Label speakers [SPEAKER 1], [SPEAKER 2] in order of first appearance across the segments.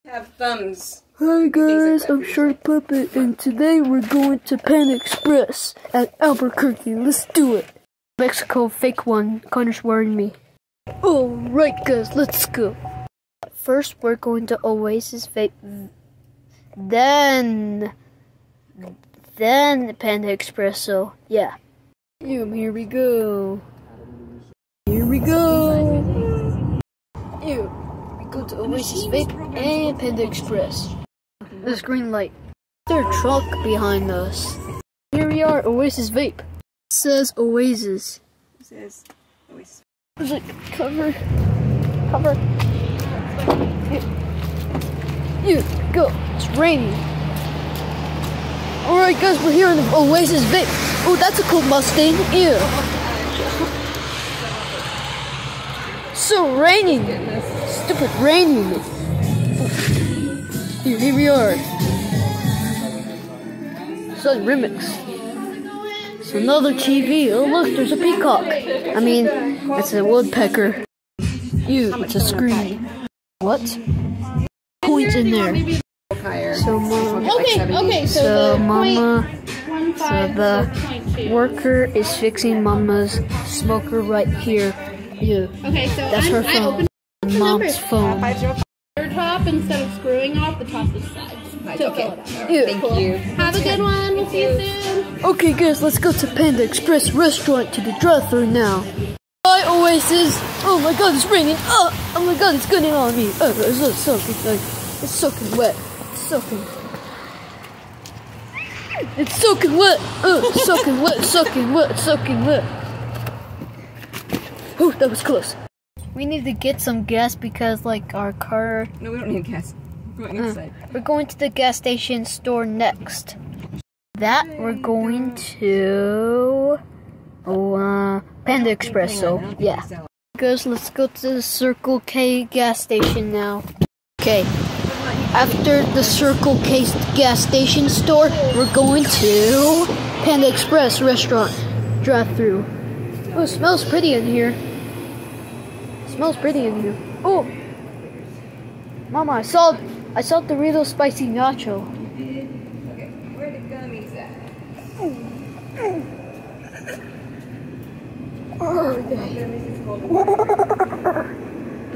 [SPEAKER 1] Have thumbs.
[SPEAKER 2] Hi guys, I'm Shark Puppet, and today we're going to Panda Express at Albuquerque. Let's do it. Mexico fake one. Connor's wearing me. Alright guys, let's go. First we're going to Oasis fake. Then Panda Express, so yeah. Here we go. Here we go. We go to Oasis Vape and Panda Express. There's green light. There's a truck behind us. Here we are, Oasis Vape. It says Oasis.
[SPEAKER 1] It says Oasis.
[SPEAKER 2] There's like cover. Here, go. It's raining. Alright guys, we're here in the Oasis Vape. Oh, that's a cool Mustang. Ew. So raining. Stupid raining. Here we are. Sun Remix. It's another TV. Oh look, there's a peacock. I mean, it's a woodpecker. It's a screen. What? Points in there. So the worker is fixing Mama's smoker right here.
[SPEAKER 3] Okay, so
[SPEAKER 2] that's her phone. Mom's phone.
[SPEAKER 3] Your top, instead of screwing off, the top is sides.
[SPEAKER 1] Okay. Thank you.
[SPEAKER 3] Have a good one. We'll see you soon.
[SPEAKER 2] Okay, guys, let's go to Panda Express restaurant to the drive-thru now. Bye, Oasis. Oh my God, it's raining. Oh my God, it's getting on me. It's soaking wet. It's soaking wet. Soaking wet. Oh, that was close. We need to get some gas because, like, our car...
[SPEAKER 1] No, we don't need gas. We're going inside.
[SPEAKER 2] We're going to the gas station store next. We're going to... Panda Express, so, yeah. Guys, let's go to the Circle K gas station now. Okay. After the Circle K gas station store, we're going to Panda Express restaurant drive-thru. Oh, it smells pretty in here. Oh, Mama, I saw Doritos spicy nacho.
[SPEAKER 1] Okay, where the gummies at?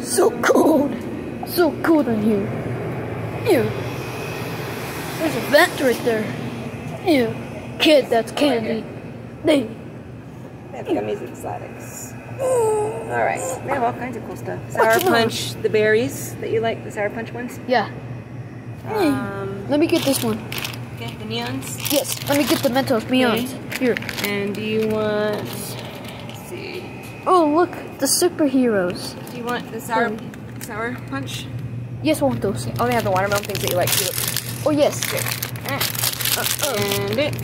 [SPEAKER 2] So cold in here. Ew. There's a vent right there. Ew. Kid, that's candy.
[SPEAKER 1] They have gummies and exotics. Alright, they have all kinds of cool stuff. Sour Punch, the berries that you like, the Sour Punch ones?
[SPEAKER 2] Yeah. Let me get this one.
[SPEAKER 1] Okay, the neons?
[SPEAKER 2] Yes, let me get the Mentos neons.
[SPEAKER 1] Okay.
[SPEAKER 2] Here.
[SPEAKER 1] And do you want, let's see.
[SPEAKER 2] Oh, look, the superheroes.
[SPEAKER 1] Do you want the Sour Punch?
[SPEAKER 2] Yes, I want those.
[SPEAKER 1] Oh, they have the watermelon things that you like too.
[SPEAKER 2] Oh, yes.
[SPEAKER 1] And it.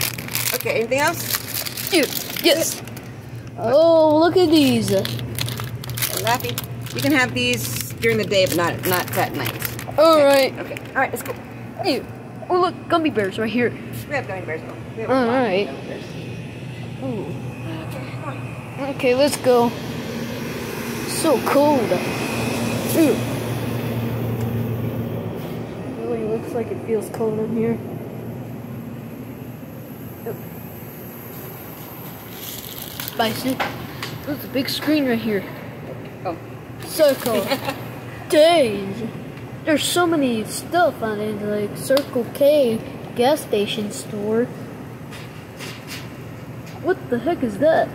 [SPEAKER 1] Okay, anything else?
[SPEAKER 2] Yes. Oh, look at these.
[SPEAKER 1] Laffy. You can have these during the day, but not at night.
[SPEAKER 2] Alright.
[SPEAKER 1] Okay. Alright, let's go.
[SPEAKER 2] Ew. Oh, look, gummy bears right here.
[SPEAKER 1] We have gummy bears.
[SPEAKER 2] Alright. Okay, let's go. So cold. Ew. It really looks like it feels cold in here. Spicy. There's a big screen right here.
[SPEAKER 1] Oh.
[SPEAKER 2] Circle. Days. There's so many stuff on it, like Circle K gas station store. What the heck is that?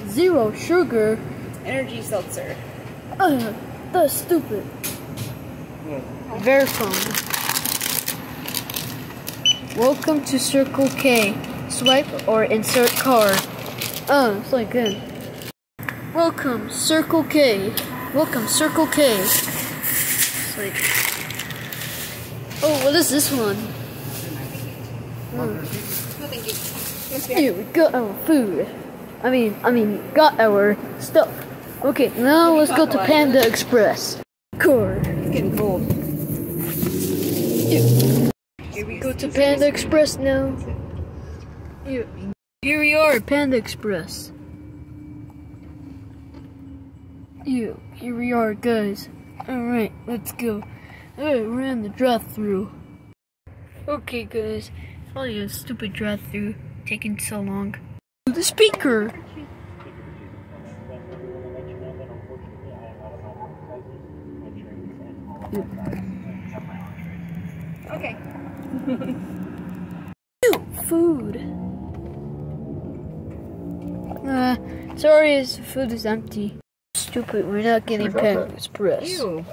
[SPEAKER 2] Zero sugar.
[SPEAKER 1] It's energy seltzer.
[SPEAKER 2] That's stupid. Verifone. Welcome to Circle K. Swipe or insert card. It's like good. Welcome, Circle K. Circle K. It's like... Oh, what is this one? Here, we got our food. I mean, got our stuff. Okay, now let's go to Panda Express. Card.
[SPEAKER 1] It's getting cold.
[SPEAKER 2] Here we go to Panda Express now. Here we are, Panda Express. Here we are, guys. Alright, let's go. Hey, we're in the drive-thru. Okay, guys. Probably a stupid drive-thru taking so long. The speaker.
[SPEAKER 1] Okay.
[SPEAKER 2] Food. Sorry, the food is empty. Stupid, we're not getting Panda Express.
[SPEAKER 1] Ew.